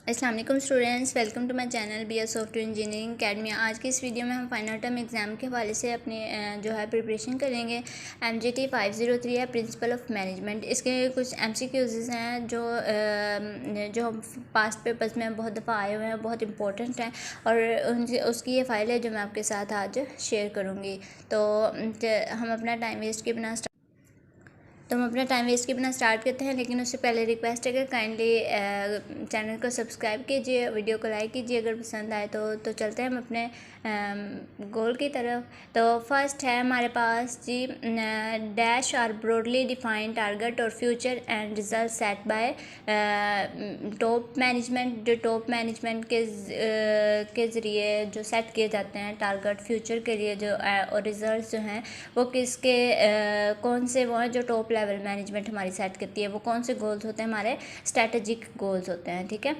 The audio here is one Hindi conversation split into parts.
अस्सलाम वालेकुम students, welcome to my channel B software engineering academy. आज की इस वीडियो में हम फाइनल टर्म एग्ज़ाम के हवाले से अपने जो है प्रिपरेशन करेंगे। MGT 503 है, प्रिंसिपल ऑफ मैनेजमेंट। इसके कुछ MCQs हैं जो हम पास्ट पेपर्स में बहुत दफ़ा आए हुए हैं, बहुत इंपॉर्टेंट हैं और उसकी ये फ़ाइल है जो मैं आपके साथ आज शेयर करूँगी। तो हम अपना टाइम वेस्ट के बिना स्टार्ट करते हैं, लेकिन उससे पहले रिक्वेस्ट है कि काइंडली चैनल को सब्सक्राइब कीजिए, वीडियो को लाइक कीजिए अगर पसंद आए तो चलते हैं हम अपने गोल की तरफ। तो फर्स्ट है हमारे पास जी, dash are broadly defined target और future end result set by top management. जो टॉप मैनेजमेंट के ज़रिए जो सेट किए जाते हैं टारगेट फ्यूचर के लिए जो और रिजल्ट जो हैं वो किसके कौन से वो हैं जो टॉप लेवल मैनेजमेंट हमारी सेट करती है। वो कौन से गोल्स होते हैं, हमारे स्ट्रेटेजिक गोल्स होते हैं। ठीक है,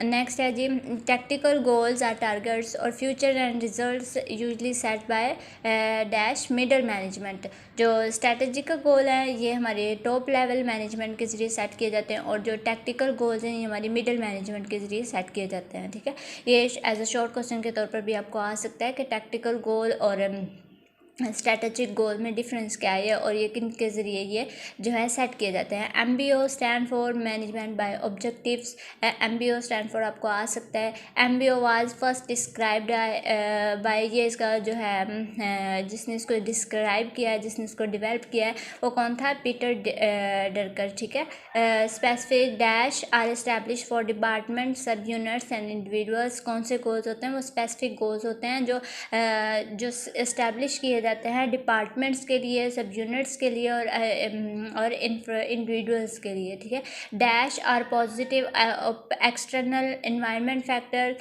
नेक्स्ट है जी, टैक्टिकल गोल्स आर टारगेट्स और future and results usually set by dash middle management. जो स्ट्रेटेजिक गोल हैं ये हमारे टॉप लेवल मैनेजमेंट के ज़रिए सेट किए जाते हैं और जो टैक्टिकल गोल्स हैं ये हमारी मिडल मैनेजमेंट के ज़रिए सेट किए जाते हैं। ठीक है, ये एज अ शॉर्ट क्वेश्चन के तौर पर भी आपको आ सकता है कि टैक्टिकल गोल और स्ट्रेटेजिक गोल में डिफरेंस क्या है और ये किन के ज़रिए ये जो है सेट किए जाते हैं। MBO stand for management by objectives. MBO stand for आपको आ सकता है। MBO was first described bye, ये इसका जो है जिसने इसको डिस्क्राइब किया है, जिसने इसको डेवलप किया है वो कौन था, पीटर डरकर। ठीक है, specific dash are establish for department sub units and individuals. कौन से गोल्स होते हैं, वो स्पेसिफिक गोल्स होते हैं जो इस्टेब्लिश किए जाते हैं डिपार्टमेंट्स के लिए, सब यूनिट्स के लिए और इंडिविजुअल्स के लिए। ठीक है, dash are positive external environment factor.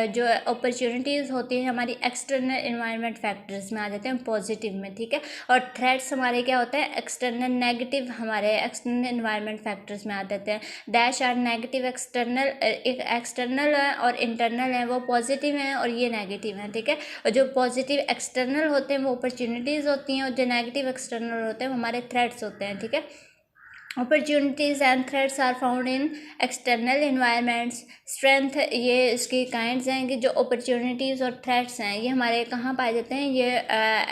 जो अपॉर्चुनिटीज़ होती है हमारी एक्सटर्नल एनवायरनमेंट फैक्टर्स में आ जाते हैं पॉजिटिव में। ठीक है, और थ्रेट्स हमारे क्या होते हैं, एक्सटर्नल नेगेटिव हमारे एक्सटर्नल एनवायरनमेंट फैक्टर्स में आ जाते हैं। डैश आर नेगेटिव एक्सटर्नल है और इंटरनल है, वो पॉजिटिव हैं और ये नेगेटिव हैं। ठीक है, और जो पॉजिटिव एक्सटर्नल होते हैं वो अपॉर्चुनिटीज़ होती हैं और जो नेगेटिव एक्सटर्नल होते हैं वो हमारे थ्रेट्स होते हैं। ठीक है, opportunities and threats are found in external environments। Strength ये इसकी काइंड्स हैं कि जो अपॉर्चुनिटीज़ और थ्रेट्स हैं ये हमारे कहाँ पाए जाते हैं, ये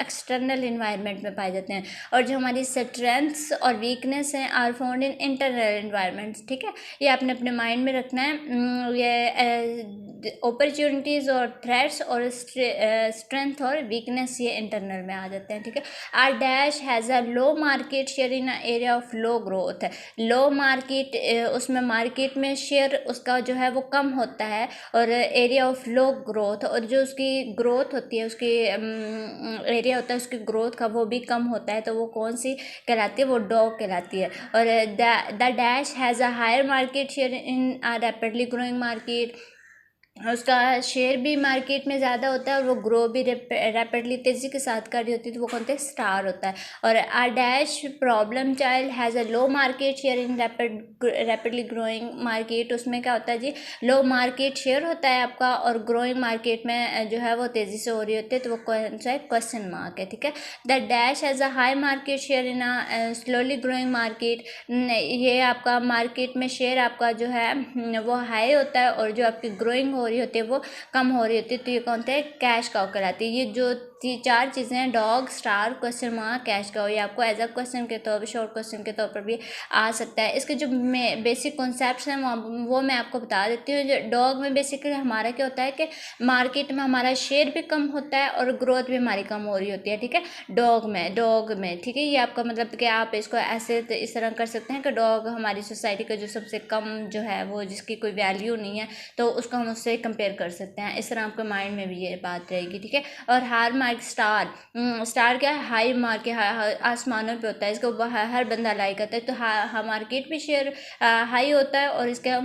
एक्सटर्नल इन्वायरमेंट में पाए जाते हैं। और जो हमारी स्ट्रेंथ्स और वीकनेस हैं are found in internal environments. ठीक है, ये आपने अपने माइंड में रखना है। ये अपॉर्चुनिटीज़ और थ्रेट्स और स्ट्रेंथ और वीकनेस ये इंटरनल में आ जाते हैं। ठीक है, are dash has a low market share in area of low growth है। लो मार्केट, उसमें मार्केट में शेयर उसका जो है वो कम होता है और एरिया ऑफ लो ग्रोथ, और जो उसकी ग्रोथ होती है, उसकी एरिया होता है उसकी ग्रोथ का वो भी कम होता है। तो वो कौन सी कहलाती है, वो डॉग कहलाती है। और the dash has a higher market share in rapidly growing market. उसका शेयर भी मार्केट में ज़्यादा होता है और वो ग्रो भी रैपिडली तेज़ी के साथ कर रही होती है, तो वो कौन सा स्टार होता है। और a dash problem child has a low market share in rapidly growing market. उसमें क्या होता है जी, लो मार्केट शेयर होता है आपका और ग्रोइंग मार्केट में जो है वो तेज़ी से हो रही होती है, तो वो कौन सा है, क्वेश्चन मार्क है। ठीक है, the dash has a high market share in a slowly growing market. ये आपका मार्केट में शेयर आपका जो है वो हाई होता है और जो आपकी ग्रोइंग हो रही होती है वो कम हो रही होती है, तो ये कौन सा, कैश काउ कहलाती है। ये जो चार चीज़ें हैं, dog, star, question mark, cash cow, ये आपको एज अ क्वेश्चन के तौर पर, शॉर्ट क्वेश्चन के तौर पर भी आ सकता है। इसके जो बेसिक कॉन्सेप्ट्स हैं वो मैं आपको बता देती हूँ। जो डॉग में बेसिकली हमारा क्या होता है कि मार्केट में हमारा शेयर भी कम होता है और ग्रोथ भी हमारी कम हो रही होती है। ठीक है, डॉग में ठीक है, ये आपका मतलब कि आप इसको ऐसे इस तरह कर सकते हैं कि डॉग हमारी सोसाइटी का जो सबसे कम जो है वो जिसकी कोई वैल्यू नहीं है, तो उसको हम उससे कंपेयर कर सकते हैं। इस तरह आपके माइंड में भी ये बात रहेगी। ठीक है, और हार मार्क स्टार, स्टार क्या है, हाई मार्क है, आसमानों पे होता है, इसको हर बंदा लाइक करता है। तो मार्केट भी शेयर हाई होता है और इसका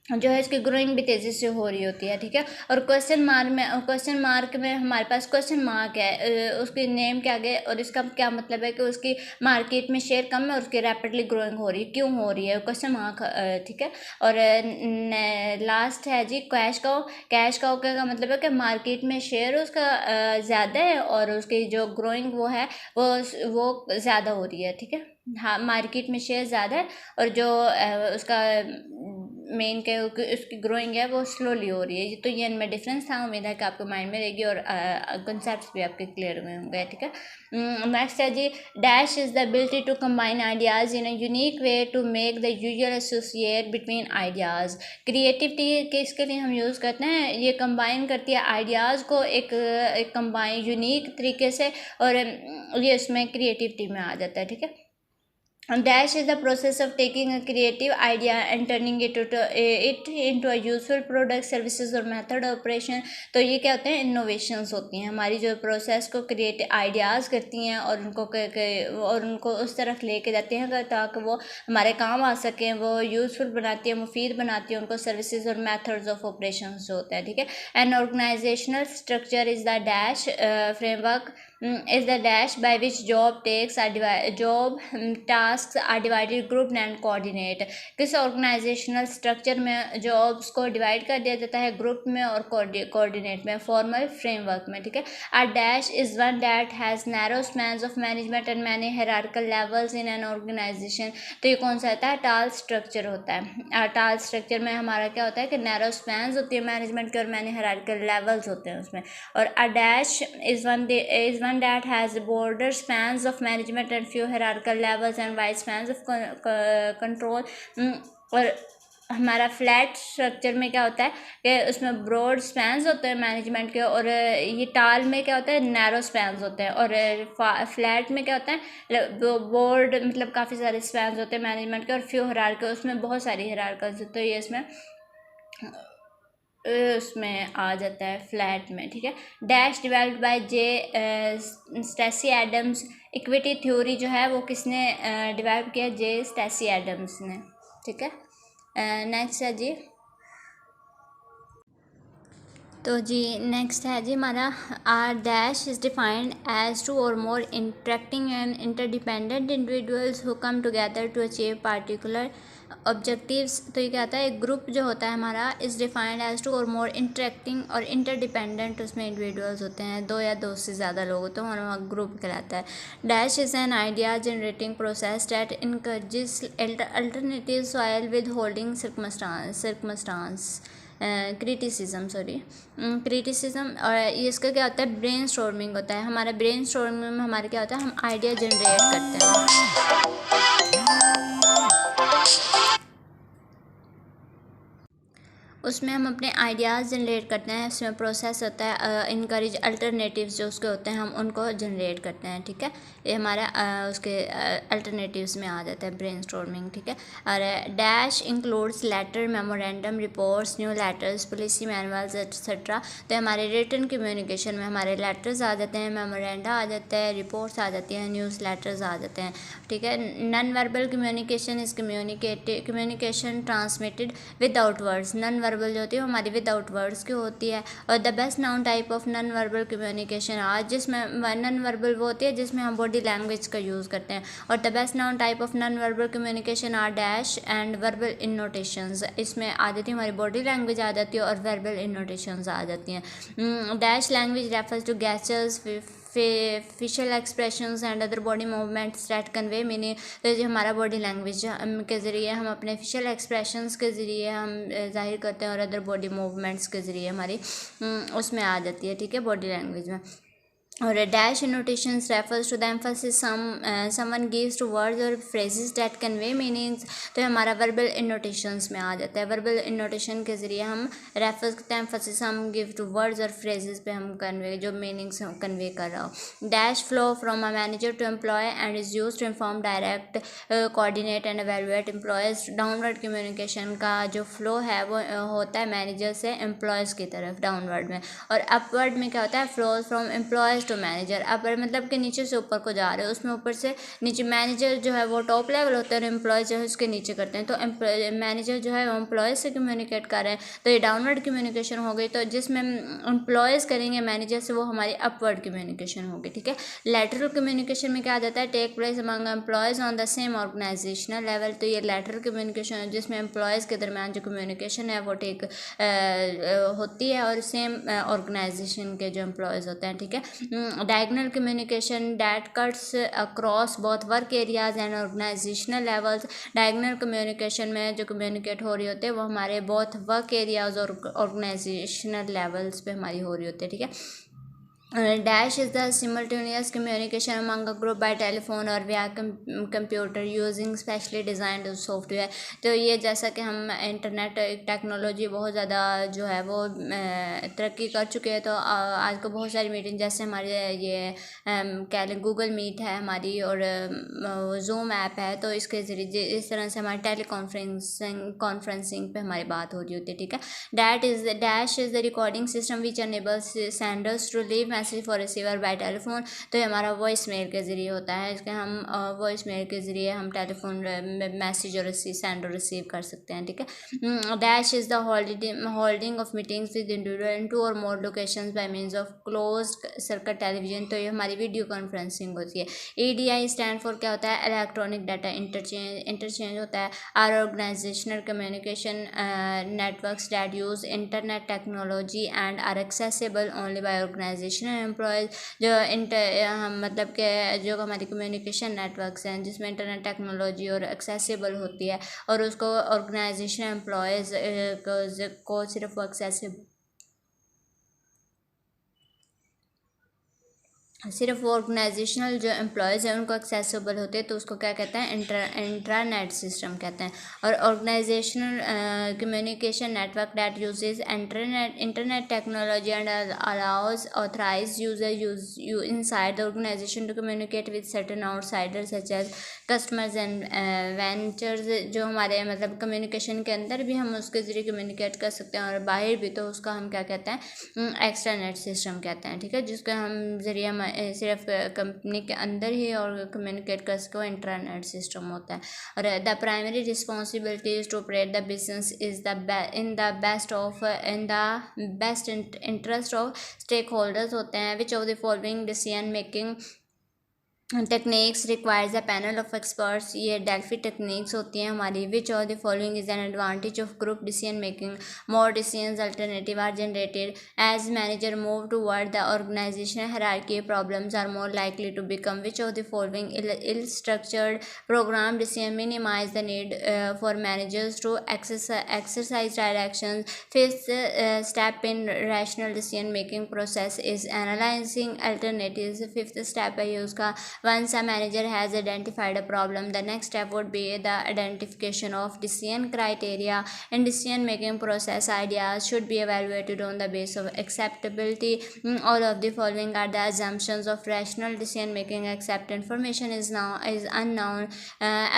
जो है इसकी ग्रोइंग भी तेज़ी से हो रही होती है। ठीक है, और क्वेश्चन मार्क में हमारे पास क्वेश्चन मार्क है, उसकी नेम के आगे, और इसका क्या मतलब है कि उसकी मार्केट में शेयर कम है और उसकी रैपिडली ग्रोइंग हो रही है, क्यों हो रही है, क्वेश्चन मार्क। ठीक है, और लास्ट है जी, कैश काउ का मतलब है कि मार्केट में शेयर उसका ज़्यादा है और उसकी जो ग्रोइंग वो है वो ज़्यादा हो रही है। ठीक है, हाँ, मार्केट में शेयर ज़्यादा है और जो उसका मेन के उसकी ग्रोइंग है वो स्लोली हो रही है। तो ये इनमें डिफरेंस था। उम्मीद है कि आपको माइंड में रहेगी और कंसेप्ट भी आपके क्लियर हुए होंगे, ठीक है। नेक्स्ट है जी, dash is the ability to combine ideas in a unique way to make the usual associate between ideas. Creativity के इसके लिए हम यूज़ करते हैं, ये कंबाइन करती है आइडियाज़ को एक कंबाइन यूनिक तरीके से, और ये इसमें क्रिएटिविटी में आ जाता है, ठीक है। Dash is the process of taking a creative idea and turning it into a useful product, services और method of operation। तो ये क्या होते हैं, innovations होती हैं हमारी, जो प्रोसेस को क्रिएटिव आइडियाज़ करती हैं और उनको उस तरफ लेके जाती हैं ताकि वो हमारे काम आ सकें, वो यूज़फुल बनाती है, मुफीद बनाती है उनको, सर्विसेज और मेथड्स ऑफ ऑपरेशन जो होते हैं, ठीक है। An organisational structure is the dash framework is the dash by which job tasks are divided, grouped and coordinate। किस ऑर्गेनाइजेशनल स्ट्रक्चर में जॉब्स को डिवाइड कर दिया जाता है ग्रुप में और कोऑर्डिनेट में, फॉर्मल फ्रेमवर्क में, ठीक है। A dash is one that has narrow spans of management and many hierarchical levels in an organisation. तो ये कौन सा होता है, टाल स्ट्रक्चर होता है। टाल स्ट्रक्चर में हमारा क्या होता है कि नैरो स्पैन्स होती है मैनेजमेंट के और मैनी हायरार्किकल लेवल्स होते हैं उसमें। और अ dash is one that has border spans of management and few hierarchical levels and wide spans of control। और हमारा फ्लैट स्ट्रक्चर में क्या होता है कि उसमें ब्रॉड स्पैन्स होते हैं मैनेजमेंट के, और ये टाल में क्या होता है, नैरो स्पैन्स होते हैं। और फ्लैट में क्या होता है, बोर्ड मतलब काफ़ी सारे स्पैन्स होते हैं मैनेजमेंट के और फ्यू हायरार्किकल, उसमें बहुत सारी हायरार्किकल्स होते हैं। ये उसमें आ जाता है फ्लैट में, ठीक है। Dash developed by J Stacy Adams. Equity theory जो है वो किसने डिवेल्प किया, जे स्टैसी एडम्स ने, ठीक है। नेक्स्ट है जी, तो जी नेक्स्ट है जी हमारा, our dash is defined as two or more interacting and interdependent individuals who come together to achieve particular objectives. तो ये क्या होता है, एक ग्रुप जो होता है हमारा is defined as two or more interacting और इंटरडिपेंडेंट, उसमें इंडिविजुअल्स होते हैं, दो या दो से ज़्यादा लोग होते हैं, हमारा ग्रुप कहलाता है। Dash is an idea generating process that encourages alternative soil with holding circumstance criticism और इसका क्या होता है, ब्रेन स्टॉर्मिंग होता है हमारा। ब्रेन स्टॉर्मिंग में हमारे क्या होता है, हम आइडिया जनरेट करते हैं। उसमें हम अपने आइडियाज़ जनरेट करते हैं, उसमें प्रोसेस होता है इनकरेज अल्टरनेटिव्स जो उसके होते हैं, हम उनको जनरेट करते हैं, ठीक है। ये हमारा उसके अल्टरनेटिव्स में आ जाता है ब्रेनस्टॉर्मिंग, ठीक है। और dash includes letter, memorandum, reports, new letters, policy manuals etcetera. तो हमारे रिटन कम्युनिकेशन में हमारे लेटर्स आ जाते हैं, मेमोरेंडा आ जाता है, रिपोर्ट्स आ जाती हैं, न्यूज़ लेटर्स आ जाते हैं, ठीक है। Non verbal communication is communication transmitted without words. Non verbal जो होती है हमारी विदाउट वर्ड्स की होती है। और the best known type of non verbal communication आज, जिसमें नॉन वर्बल वो होती है जिसमें हम बॉडी लैंग्वेज का यूज़ करते हैं। और the best known type of non verbal communication are dash and verbal intonations. इसमें आ जाती है हमारी बॉडी लैंग्वेज आ जाती है और वर्बल इनोटेशंस आ जाती हैं। Dash language refers to gestures, facial expressions and other body movements that convey meaning. तो जो हमारा बॉडी लैंग्वेज के ज़रिए हम अपने फेशियल एक्सप्रेशंस के ज़रिए हम जाहिर करते हैं और अदर बॉडी मूवमेंट्स के ज़रिए हमारी उसमें आ जाती है, ठीक है, बॉडी लैंग्वेज में। और dash intonations refers to the emphasis someone gives to words और फ्रेजेस दैट कन्वे मीनिंग्स। तो हमारा वर्बल इनोटेशंस में आ जाता है। वर्बल इनोटेशन के ज़रिए हम रेफर्स करते हैं, एम्फसिस हम गिव टू वर्ड्स और फ्रेजेस पे हम कन्वे जो मीनिंग्स कन्वे कर रहा हो। Dash flow from a manager to employ and is use to inform, direct, coordinate and evaluate employees. Downward communication का जो फ्लो है वो होता है मैनेजर से एम्प्लॉयज़ की तरफ डाउनवर्ड में। और अपवर्ड में क्या होता है, flow from employees to manager. Upper मतलब कि नीचे से ऊपर को जा रहे हो, उसमें ऊपर से नीचे मैनेजर जो है वो टॉप लेवल होता है और एम्प्लॉयज़ जो है उसके नीचे करते हैं। तो मैनेजर जो है वो एम्प्लॉयज़ से कम्युनिकेट कर रहे हैं, तो ये डाउनवर्ड कम्युनिकेशन हो गई। तो जिसमें एम्प्लॉयज़ करेंगे मैनेजर से वो हमारी अपवर्ड कम्युनिकेशन होगी, ठीक है। लेटरल कम्युनिकेशन में क्या आ जाता है, take place among employees on the same organisational level. तो ये लेटरल कम्युनिकेशन है जिसमें एम्प्लॉयज़ के दरमियान जो कम्युनिकेशन है वो टेक होती है और सेम ऑर्गेनाइजेशन के जो एम्प्लॉयज़ होते हैं, ठीक है। diagonal communication that cuts across both work areas and organizational levels. Diagonal communication में जो कम्युनिकेट हो रही होते हैं वो हमारे बहुत वर्क एरियाज और ऑर्गेनाइजेशनल लेवल्स पे हमारी हो रही होती है, ठीक है. Dash is the simultaneous communication among a group by telephone or via computer using specially designed software. तो ये जैसा कि हम इंटरनेट टेक्नोलॉजी बहुत ज़्यादा जो है वो तरक्की कर चुके हैं, तो आज को बहुत सारी मीटिंग जैसे हमारे ये कह लें गूगल मीट है हमारी और जूम ऐप है, तो इसके ज़रिए इस तरह से हमारी टेली कॉन्फ्रेंसिंग पे हमारी बात हो रही होती है, ठीक है. Dash is the recording system which enables senders to leave message for receiver bye telephone. तो ये हमारा वॉइस मेल के ज़रिए होता है. इसके हम वॉइस मेल के ज़रिए हम टेलीफोन मैसेज और सेंड और रिसीव कर सकते हैं, ठीक है. Dash is the holding of meetings with individual in 2 or more locations by means of closed circuit television. तो ये हमारी वीडियो कॉन्फ्रेंसिंग होती है. EDI स्टैंड फॉर क्या होता है, इलेक्ट्रॉनिक डाटा इंटरचेंज होता है. Are organisational communication networks that use internet technology and are accessible only by organisation employees. जो मतलब कि जो हमारी कम्युनिकेशन नेटवर्क्स हैं जिसमें इंटरनेट टेक्नोलॉजी और एक्सेसिबल होती है और उसको ऑर्गेनाइजेशन एम्प्लॉयज़ को सिर्फ सिर्फ वो ऑर्गेनाइजेशनल जो एम्प्लॉयज़ हैं उनको एक्सेसिबल होते हैं, तो उसको क्या कहते हैं, इंट्रानेट सिस्टम कहते हैं. और organisational communication network that uses internet technology and allows authorise user inside the organisation to communicate with certain outsiders such as customers and ventures. जो हमारे मतलब कम्युनिकेशन के अंदर भी हम उसके ज़रिए कम्युनिकेट कर सकते हैं और बाहर भी, तो उसका हम क्या कहते हैं, एक्स्ट्रानेट सिस्टम कहते हैं, ठीक है. जिसके हम ज़रिए हम सिर्फ कंपनी के अंदर ही और कम्युनिकेट कर सको इंटरनेट सिस्टम होता है. और the primary responsibility is to operate the business is in the best interest of stake holders होते हैं. Which of the following decision making techniques requires a panel of experts. ये डेल्फी टेक्निक्स होती हैं हमारी. Which of the following is an advantage of group decision making. More decisions alternative are generated as manager move toward the organisation hierarchy. Problems are more likely to become. Which of the following ill structured program decision minimise the need for managers to exercise directions. Fifth step in rational decision making process is analyzing alternatives. Fifth step है ये उसका. Once a manager has identified a problem, the next step would be the identification of decision criteria. In decision making process, ideas should be evaluated on the basis of acceptability. All of the following are the assumptions of rational decision making except information is unknown.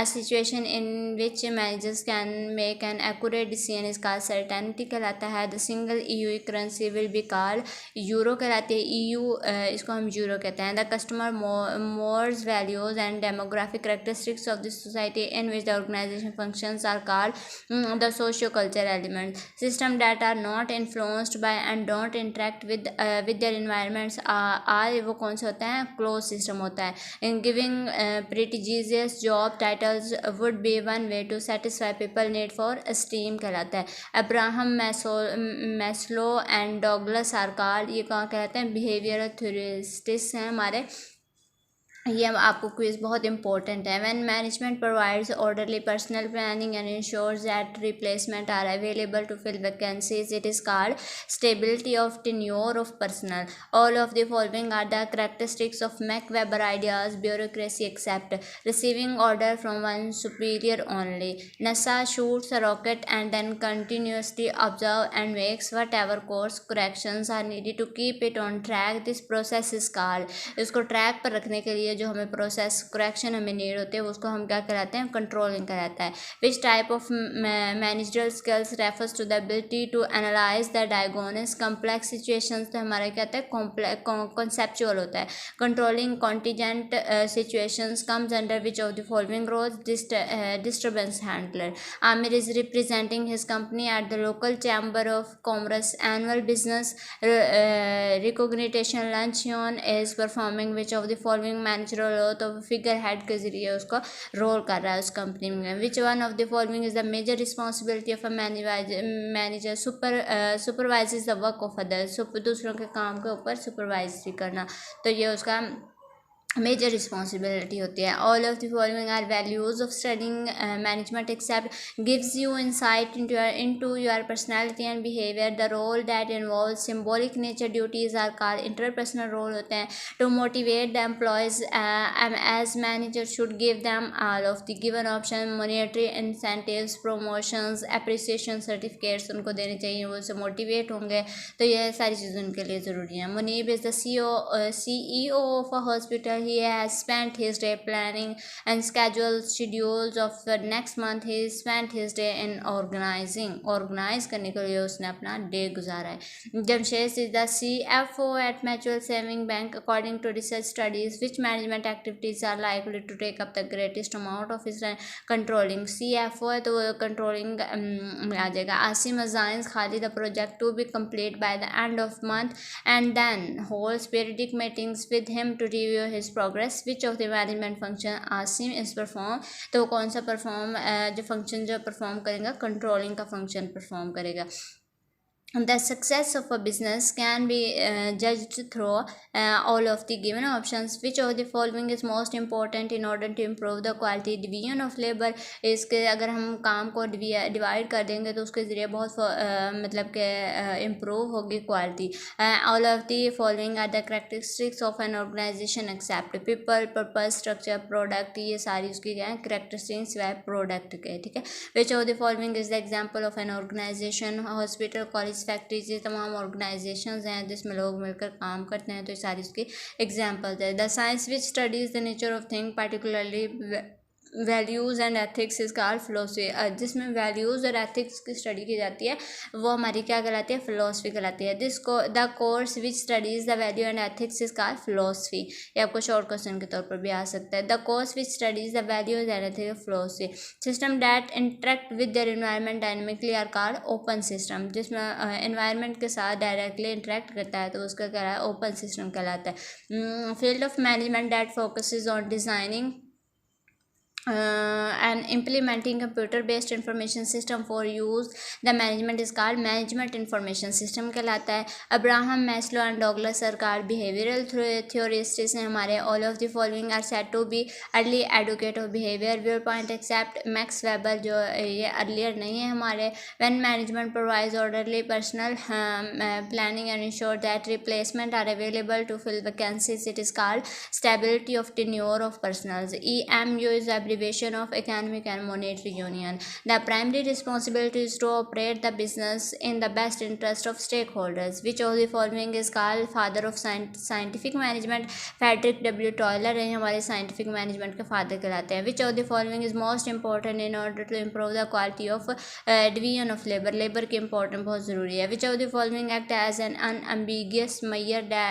A situation in which managers can make an accurate decision is called certainty कहलाता है. The single EU currency will be called euro कहलाती है. EU इसको हम euro कहते हैं. The customer mores, values and demographic characteristics of the society in which the organization functions are called the socio-cultural elements. Systems that are not influenced by and don't interact with their environments are वो कौन से होते हैं, closed system होता है. In giving prestigious job titles would be one way to satisfy people need for esteem कहलाता है. Abraham Maslow and Douglas are called, ये कहाँ कहलाते हैं, बिहेवियरल थ्योरिस्टिक्स हैं हमारे. ये आपको क्विज बहुत इंपॉर्टेंट है. When management provides orderly personal planning and ensures that replacement are available to fill vacancies it is called stability of tenure of personal. All of the following are the characteristics of Max Weber ideas. Bureaucracy except receiving order from one superior only. NASA shoots a rocket and then continuously observe and makes whatever course corrections are needed to keep it on track. This process is called, इसको ट्रैक पर रखने के लिए जो हमें प्रोसेस करेक्शन हमें नीड होते हैं उसको हम क्या कराते हैं, कंट्रोलिंग कराता है. Which type of managerial skills refers to the ability to analyse the diagnose complex situations. तो हमारा क्या होता है, कॉन्सेप्चुअल होता है. Controlling contingent situations comes under which of the following roles. Disturbance handler. Aamir is representing his company at the local chamber of commerce annual business recognition luncheon is performing which of the following managerial हो तो फिगर हेड के ज़रिए उसको रोल कर रहा है उस कंपनी में. Which one of the following is the major responsibility of a manager? Supervise the work of others. दूसरों के काम के ऊपर सुपरवाइज करना, तो ये उसका मेजर रिस्पॉन्सिबिलिटी होती है. All of the following are values of studying management except gives you insight into your personality and behaviour. The role that involve symbolic nature duties are called interpersonal role होते हैं. To motivate the employees as manager should give them all of the given option. Monetary incentives, promotions, appreciation certificates उनको देने चाहिए, वो उससे मोटिवेट होंगे, तो ये सारी चीज़ें उनके लिए ज़रूरी हैं. Munib is the CEO of a hospital. He has spent his day planning and scheduled schedules of the next month. He spent his day in organize करने के लिए उसने अपना डे गुजारा है. Jamshed is the CFO at Mutual Saving Bank. According to research studies, which management activities are likely to take up the greatest amount of his controlling? CFO है तो controlling में आ जाएगा. Asim assigns Khalid the project to be complete by the end of month and then holds periodic meetings with him to review his progress. Which of the management function Asim इस परफॉर्म, तो कौन सा परफॉर्म जो फंक्शन जो परफॉर्म करेगा, कंट्रोलिंग का फंक्शन परफॉर्म करेगा. The success of a business can be judged through all of the given options. Which of the following is most important in order to improve the quality? Division of labor. इसके अगर हम काम को डिवाइड कर देंगे तो उसके ज़रिए बहुत मतलब कि इम्प्रूव होगी quality. All of the following are the characteristics of an organization except people, purpose, structure, product. ये सारी उसकी क्या है, characteristics व प्रोडक्ट के. ठीक है. Which of the following is the example of an organization? Hospital, college, factories, ये तमाम ऑर्गेनाइजेशंस हैं जिसमें लोग मिलकर काम करते हैं, तो ये सारी उसकी एग्जांपल्स है. The science which studies the nature of thing particularly values and ethics is called philosophy. जिसमें वैल्यूज़ और एथिक्स की स्टडी की जाती है वो हमारी क्या कहलाती है, फिलोसफी कहलाती है. The course which studies the value and ethics is called philosophy. ये आपको शॉर्ट क्वेश्चन के तौर पर भी आ सकता है. The course which studies the values and ethics philosophy. System that interact with their environment dynamically are called open system. जिसमें एनवायरनमेंट के साथ डायरेक्टली इंटरेक्ट करता है तो उसका क्या है, ओपन सिस्टम कहलाता है. Field of management that focuses on designing and implementing computer-based information system for use the management is called management information system कहलाता है. Abraham Maslow and Douglas are called behavioral theorists हैं हमारे. all of the following are said to be early educate of behavior viewpoint except Max Weber, जो ये earlier नहीं है हमारे. when management provides orderly personal planning and ensure that replacement are available to fill vacancies, it is called stability of tenure of personals. EMU is abbreviation of Economic and Monetary Union. The primary responsibility is to operate the business in the best interest of stakeholders. Which of the following is called father of scientific management? Frederick W. Toiler है हमारे scientific management के father कहलाते हैं. Which of the following is most important in order to improve the quality of division of labor? Labor की important बहुत ज़रूरी है. Which of the following act as an unambiguous measure the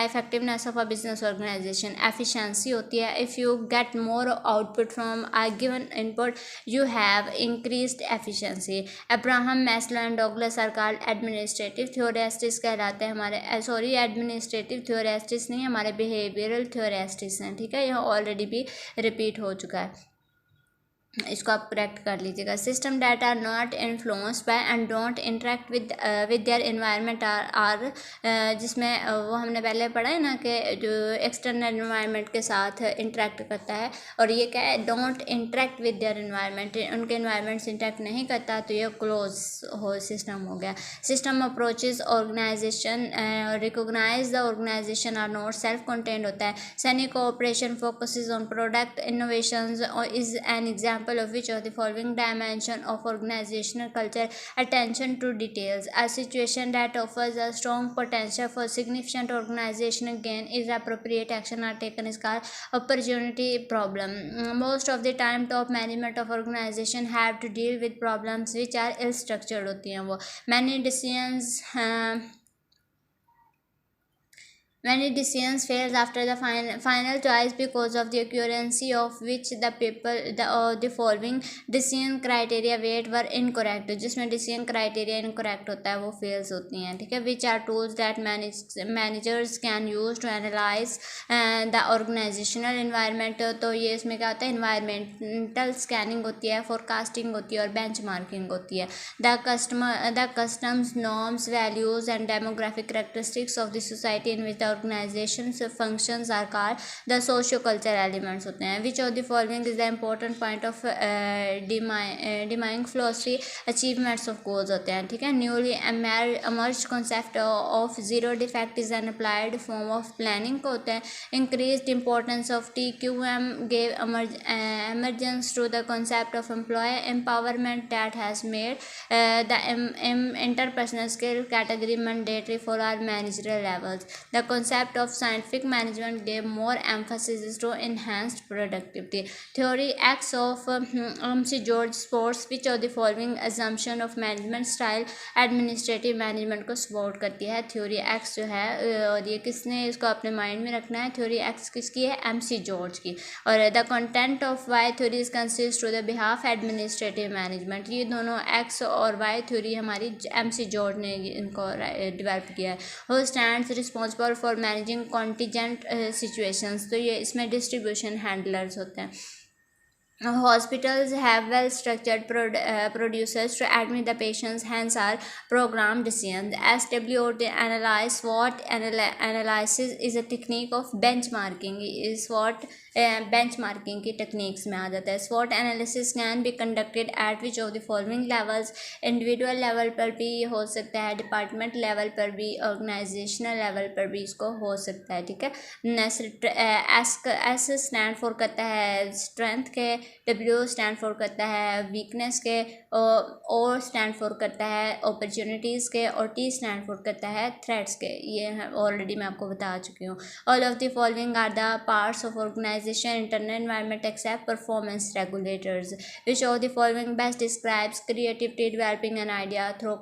effectiveness of a business organization? Efficiency होती है. If you get more output from a given input you have increased efficiency. Abraham Maslow and Douglas are called administrative theorists कहलाते हैं हमारे. सॉरी, एडमिनिस्ट्रेटिव theorists नहीं, हमारे behavioral theorists हैं. ठीक है, यह ऑलरेडी भी रिपीट हो चुका है, इसको आप करेक्ट कर लीजिएगा. System that are not influenced by and don't interact with their environment are जिसमें वो हमने पहले पढ़ा है ना कि जो एक्सटर्नल एनवायरनमेंट के साथ इंटरेक्ट करता है, और ये क्या है, don't interact with their environment, उनके एनवायरनमेंट से इंटरेक्ट नहीं करता, तो ये क्लोज हो सिस्टम हो गया. System approaches organization recognize the organization are not self content होता है. Sony cooperation focuses on product innovations is an example of which of the following dimension of organizational culture? Attention to details. A situation that offers a strong potential for significant organizational gain is appropriate action are taken is called opportunity problem. Most of the time top management of organization have to deal with problems which are ill structured होती हैं वो. Many decisions Many decisions fails after the final choice because of the accuracy of which the people the following decision criteria weight were incorrect. जिसमें decision criteria incorrect होता है वो fails होती हैं, ठीक है. Which are tools that managers can use to analyze the organizational environment. तो ये इसमें क्या होता है, environmental scanning होती है, forecasting होती है और benchmarking होती है. The customs, norms, values and demographic characteristics of the society in which the organization's functions are called the socio-cultural elements होते हैं. Which of the following is the important point of defining philosophy achievements of goals होते हैं, ठीक है. Newly emerged concept of zero defect is an applied form of planning को होते हैं. Increased importance of TQM gave emergence to the concept of employee empowerment that has made the interpersonal skill category mandatory for all managerial levels. The concept of scientific management gave more emphasis to enhanced productivity. Theory X of MC George Sports which of the following assumption of management style administrative management को सपोर्ट करती है. थ्योरी एक्स जो है और ये किसने इसको अपने माइंड में रखना है. थ्योरी एक्स किसकी है, MC जॉर्ज की. और the content of Y theories consist to the behalf administrative management. ये दोनों एक्स और वाई थ्योरी हमारी MC जॉर्ज ने इनको डेवलप किया है. Who stands responsible for managing contingent situations. तो ये इसमें डिस्ट्रीब्यूशन हैंडलर्स होते हैं. Hospitals have well-structured producers to admit the patients, hence are programmed decisions. SWOT analyze SWOT analysis is a technique of benchmarking. is SWOT benchmarking की techniques में आ जाता है. SWOT analysis can be conducted at which of the following levels. individual level पर भी हो सकता है, department level पर भी, organizational level पर भी इसको हो सकता है, ठीक है. S stand for करता है strength के, W स्टैंड फॉर करता है वीकनेस के, O स्टैंड फॉर करता है अपॉर्चुनिटीज़ के और T स्टैंड फॉर करता है थ्रेट्स के. ये ऑलरेडी मैं आपको बता चुकी हूँ. All of the following are the parts of organization internal environment except performance regulators. Which of the following best describes creativity developing an idea through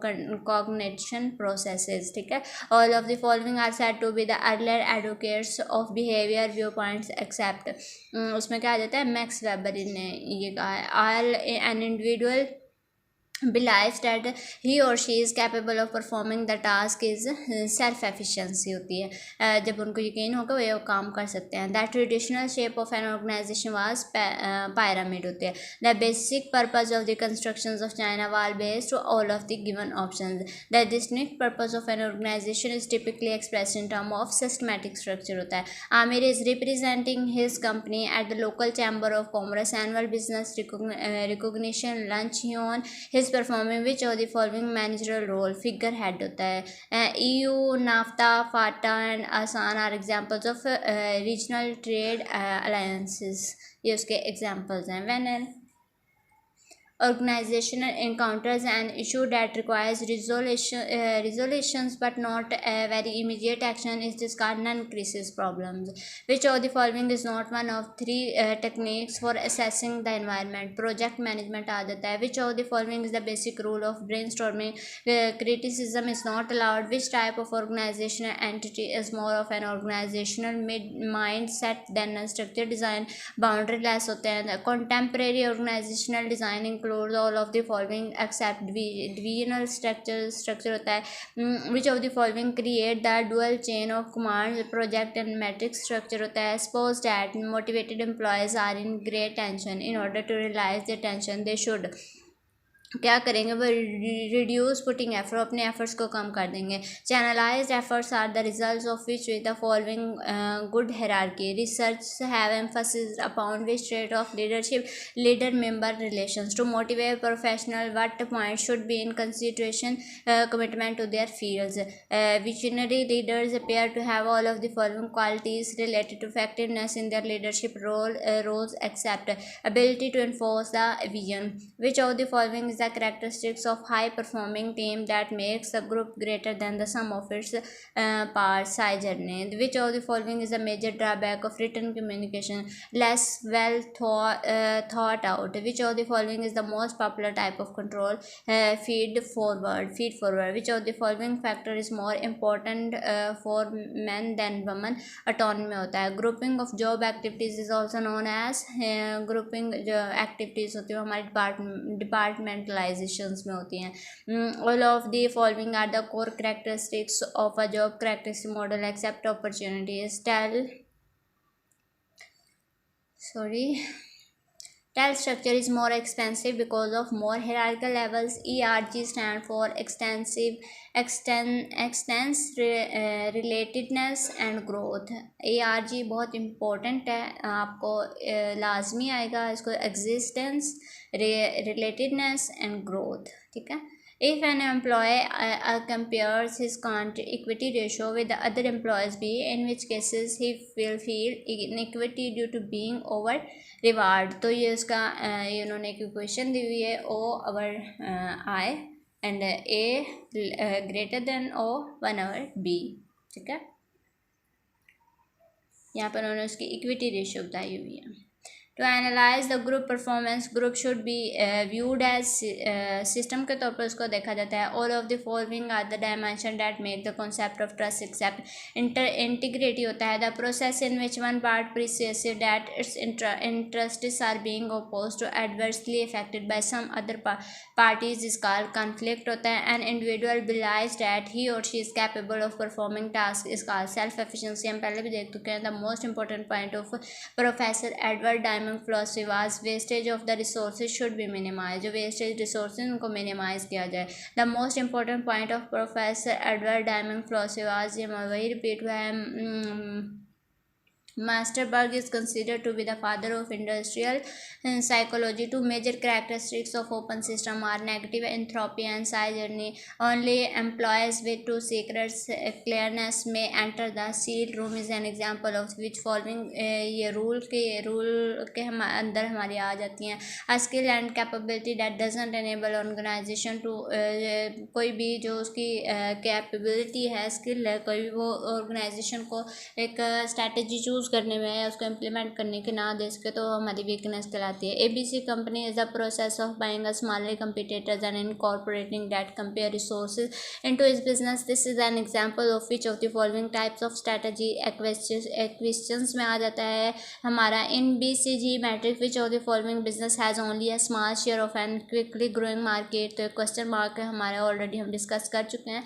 cognition processes, ठीक है. All of the following are said to be the earlier advocates of behaviour view points except. उसमें क्या आ जाता है, मैक्स वेबर ने ये कहा है. All an individual believes that he or she is capable of performing the task is self efficiency होती है. जब उनको यकीन होगा वो काम कर सकते हैं. That traditional shape of an organization was pyramid होती है. The basic purpose of the constructions of China wall based to all of the given options. The distinct purpose of an organization is typically expressed in terms of systematic structure होता है. Amir is representing his company at the local chamber of commerce annual business recognition lunch on his performing which of the following managerial role. Figurehead होता है. EU नाफ्ता फाटा and ASEAN are examples of regional trade alliances. ये उसके एग्जांपल्स हैं. When organizational encounters an issue that requires resolutions but not a very immediate action is discarded non-crisis problems. Which of the following is not one of three techniques for assessing the environment. Project management आ जाता है. Which of the following is the basic rule of brainstorming. Criticism is not allowed. Which type of organizational entity is more of an organizational mindset than a structured design. Boundaryless होते हैं. Contemporary organizational design includes all of the following except divisional structure होता है. Which of the following create the dual chain of command. Project and matrix structure होता है. Suppose that motivated employees are in great tension. In order to realize their tension they should क्या करेंगे, वो रिड्यूस पुटिंग एफर्ट, अपने एफर्ट्स को कम कर देंगे. Channelised efforts are the results of which with the following good hierarchy. Research have emphasised upon which trait of leadership leader member relations. To motivate professional what point should be in consideration commitment to their fields. Visionary leaders appear to have all of the following qualities related to effectiveness in their leadership roles except ability to enforce the vision. Which of the following is is the characteristics of high performing team that makes the group greater than the sum of its parts? Sai Jarne. Which of the following is a major drawback of written communication? Less well thought out. Which of the following is the most popular type of control? Feed forward. Which of the following factor is more important for men than women? Autonomy होता है. Grouping of job activities is also known as grouping जो activities होती है हमारी departmentalizations में होती हैं. All of the following are the core characteristics of a job characteristic model except opportunities. Tell structure is more expensive because of more hierarchical levels. ERG stand for extense relatedness and growth. ERG बहुत important है, आपको लाजमी आएगा इसको, existence, relatedness and growth. ठीक है. If an employee compares his equity ratio with the other employees B, in which cases he will feel inequity due to being over reward. तो ये उसका इन्होंने एक इक्वेशन दी हुई है, O over I and A greater than O 1 over B. ठीक है, यहाँ पर उन्होंने उसकी इक्विटी रेशियो बताई हुई है. To analyze the group performance, group should be viewed as system के तौर पर उसको देखा जाता है. All of the following are the dimension that make the concept of trust accept. Integrity होता है the process in which one part perceives that its interests are being opposed to adversely affected by some other parties is called conflict होता है. An individual believes that he or she is capable of performing tasks is called self efficiency. हम पहले भी देख चुके हैं. The most important point of Professor Edward Diamond philosophy was wastage of the resources should be minimized. जो wastage resources उनको minimize किया जाए. The most important point of Professor Edward Diamond philosophy was, ये मैं वही repeat हुआ है, Masterberg is considered to be the father of industrial psychology. Two major characteristics of open system are negative entropy and Sai Jarne. Only employees with two secrets clearness may enter the sealed room is an example of which following ये रूल के हम अंदर हमारी आ जाती हैं. A skill and capability that doesn't enable organization to कोई भी जो उसकी कैपेबिलिटी है, स्किल है, कोई भी वो ऑर्गेनाइजेशन को एक स्ट्रैटेजी चूज करने में या उसको इम्प्लीमेंट करने के ना दे सके तो हमारी वीकनेस कहलाती है. ABC company is the process of buying a smaller competitors and incorporating that compare resources into its business. This is an example of which of the following types of strategy acquisitions में आ जाता है हमारा. In BCG matrix which of the following business has only a small share of an quickly growing market. तो क्वेश्चन मार्क है हमारे, ऑलरेडी हम डिस्कस कर चुके हैं.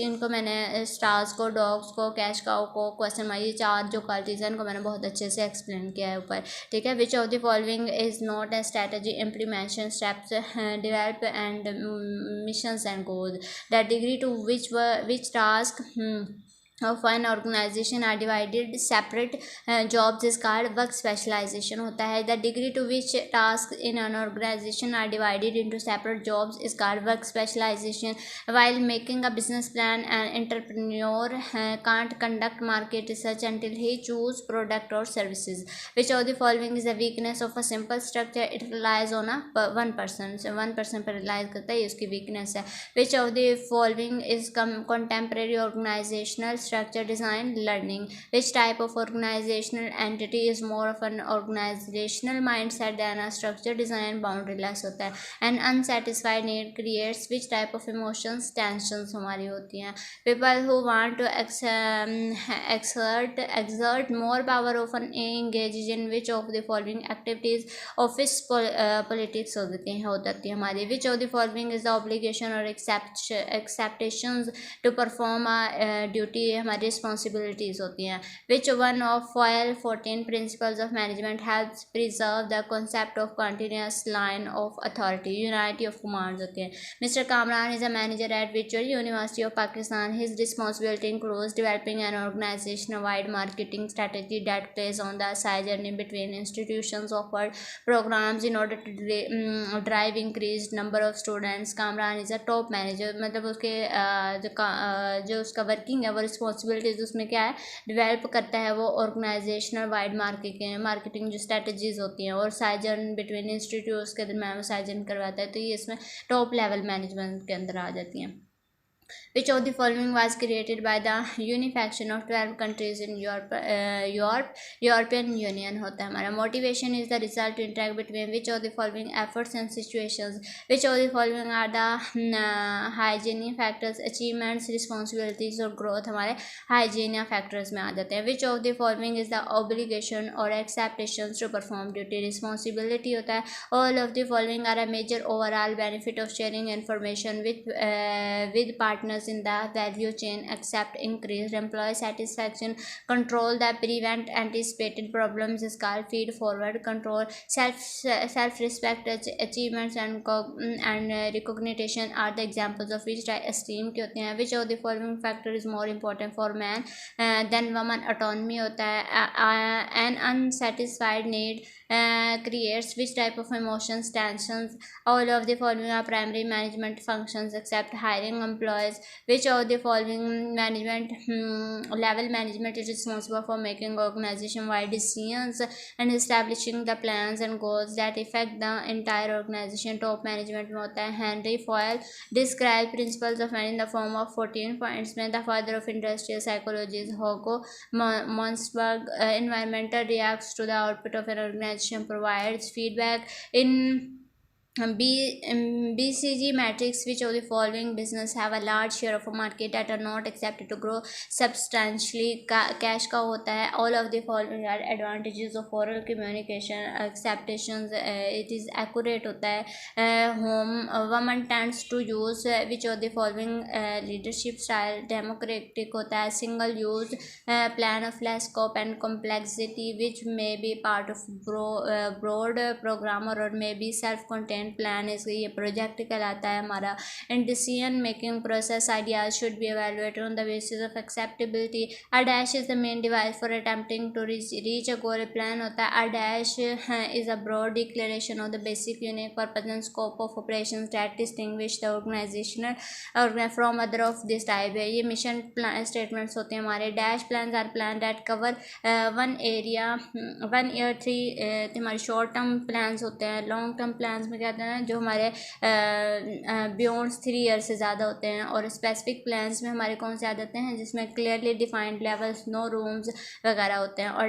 इनको मैंने स्टार्स को, डॉग्स को, कैश काउ को, क्वेश्चन मार्क, ये चार जो क्वालिटीज़ को मैंने बहुत अच्छे से एक्सप्लेन किया है ऊपर. ठीक है. Which of the following is not a strategy implementation steps develop and missions and goals. The degree to which task of an organization are divided separate jobs is called work specialization होता है. The degree to which tasks in an organization are divided into separate jobs is called work specialization. While making a business plan, an entrepreneur can't conduct market research until he choose product or services. Which of the following is the weakness of a simple structure? It relies on a one person. So one person पर relies करता है, ये उसकी weakness है. Which of the following is contemporary organizational structure design learning? Which type of organizational entity is more of an organizational mindset than a structure design boundaryless होता है. An unsatisfied need creates which type of emotions? Tensions हमारी होती हैं. People who want to exert more power often engage in which of the following activities? Office politics हो जाती है हमारी. Which of the following is the obligation or acceptations to perform a duty? हमारी रिस्पॉन्सिबिलिटीज़ होती हैं. Which one of 14 principles of management helps preserve the concept of continuous line of authority? Unity of commands होती हैं. Mister Kamran is a manager at Victoria University of Pakistan. His responsibility includes developing an organization wide marketing strategy that plays on the side journey between institutions offered programs in order to drive increase number of students. Kamran is a top manager, मतलब उसके जो उसका वर्किंग है वो रिस्पॉन्सिबिलिटीज़ उसमें क्या है डेवलप करता है वो ऑर्गेनाइजेशनल वाइड मार्केटिंग जो स्ट्रेटजीज होती हैं और साइजन बिटवीन इंस्टीट्यूट्स के दरम्यान वो साइजन करवाता है। तो ये इसमें टॉप लेवल मैनेजमेंट के अंदर आ जाती हैं। Which of the following was created by the unification of 12 countries in European Union होता है हमारा। Motivation is the result to interact between which of the following efforts and situations, which of the following are the hygiene factors, achievements, responsibilities और growth हमारे hygiene factors में आ जाते हैं। Which of the following is the obligation or acceptations to perform duty, responsibility होता है। All of the following are a major overall benefit of sharing information with partners in the value chain, accept increased employee satisfaction, control that prevent anticipated problems is called feed forward control, self respect, achievements and recognition are the examples of which esteem के होते हैं। which of the following factor is more important for man than woman, autonomy होता है। an unsatisfied need creates which type of emotions, tensions, all of the following are primary management functions except hiring employees, which of the following management level management is responsible for making organization wide decisions and establishing the plans and goals that affect the entire organization, top management में होता है। Henry Foyle describe principles of man in the form of 14 points में the father of industrial psychology is Hugo Monsberg, environmental reacts to the output of an organization, provides feedback in BCG matrix, which of the following business have a large share of a market that are not accepted to grow substantially, cash का होता है। all of the following are advantages of oral communication, acceptations, it is accurate होता है। home woman tends to use which of the following leadership style, democratic होता है। single use plan of less scope and complexity which may be part of broad program or may be self-contained plan इसलिए ये प्रोजेक्ट कहलाता है हमारा। And decision making process ideas should be evaluated on the basis of acceptability. A dash is the main device for attempting to reach a goal. Plan होता है a dash is a broad declaration of the basic unique purpose and scope of operation that distinguish the organizational from other of this type है। ये मिशन स्टेटमेंट्स होते हैं हमारे। Dash plan are plan that cover one year 3 हमारे शॉर्ट टर्म प्लान्स होते हैं। लॉन्ग टर्म प्लान्स में क्या हैं जो हमारे बियॉन्ड 3 ईयर से ज़्यादा होते हैं। और स्पेसिफिक प्लान्स में हमारे कौन से आ जाते हैं जिसमें clearly defined levels, no rooms वगैरह होते हैं। और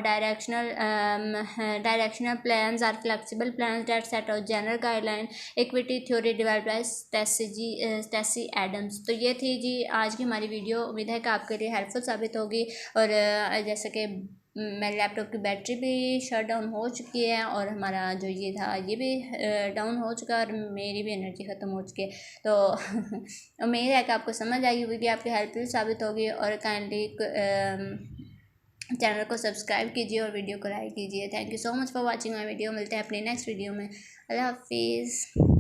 directional plans are flexible plans that set out general guideline. Equity theory developed by Stacy Adams. तो ये थी जी आज की हमारी वीडियो। उम्मीद है कि आपके लिए हेल्पफुल साबित होगी। और जैसे कि मेरे लैपटॉप की बैटरी भी शट डाउन हो चुकी है और हमारा जो ये था ये भी डाउन हो चुका है और मेरी भी एनर्जी ख़त्म हो चुकी है। तो उम्मीद है कि आपको समझ आई होगी कि आपकी हेल्पफुल साबित होगी। और काइंडली चैनल को सब्सक्राइब कीजिए और वीडियो को लाइक कीजिए। Thank you so much for watching my video. मिलते हैं अपनी नेक्स्ट वीडियो में। अल्लाह हाफिज़।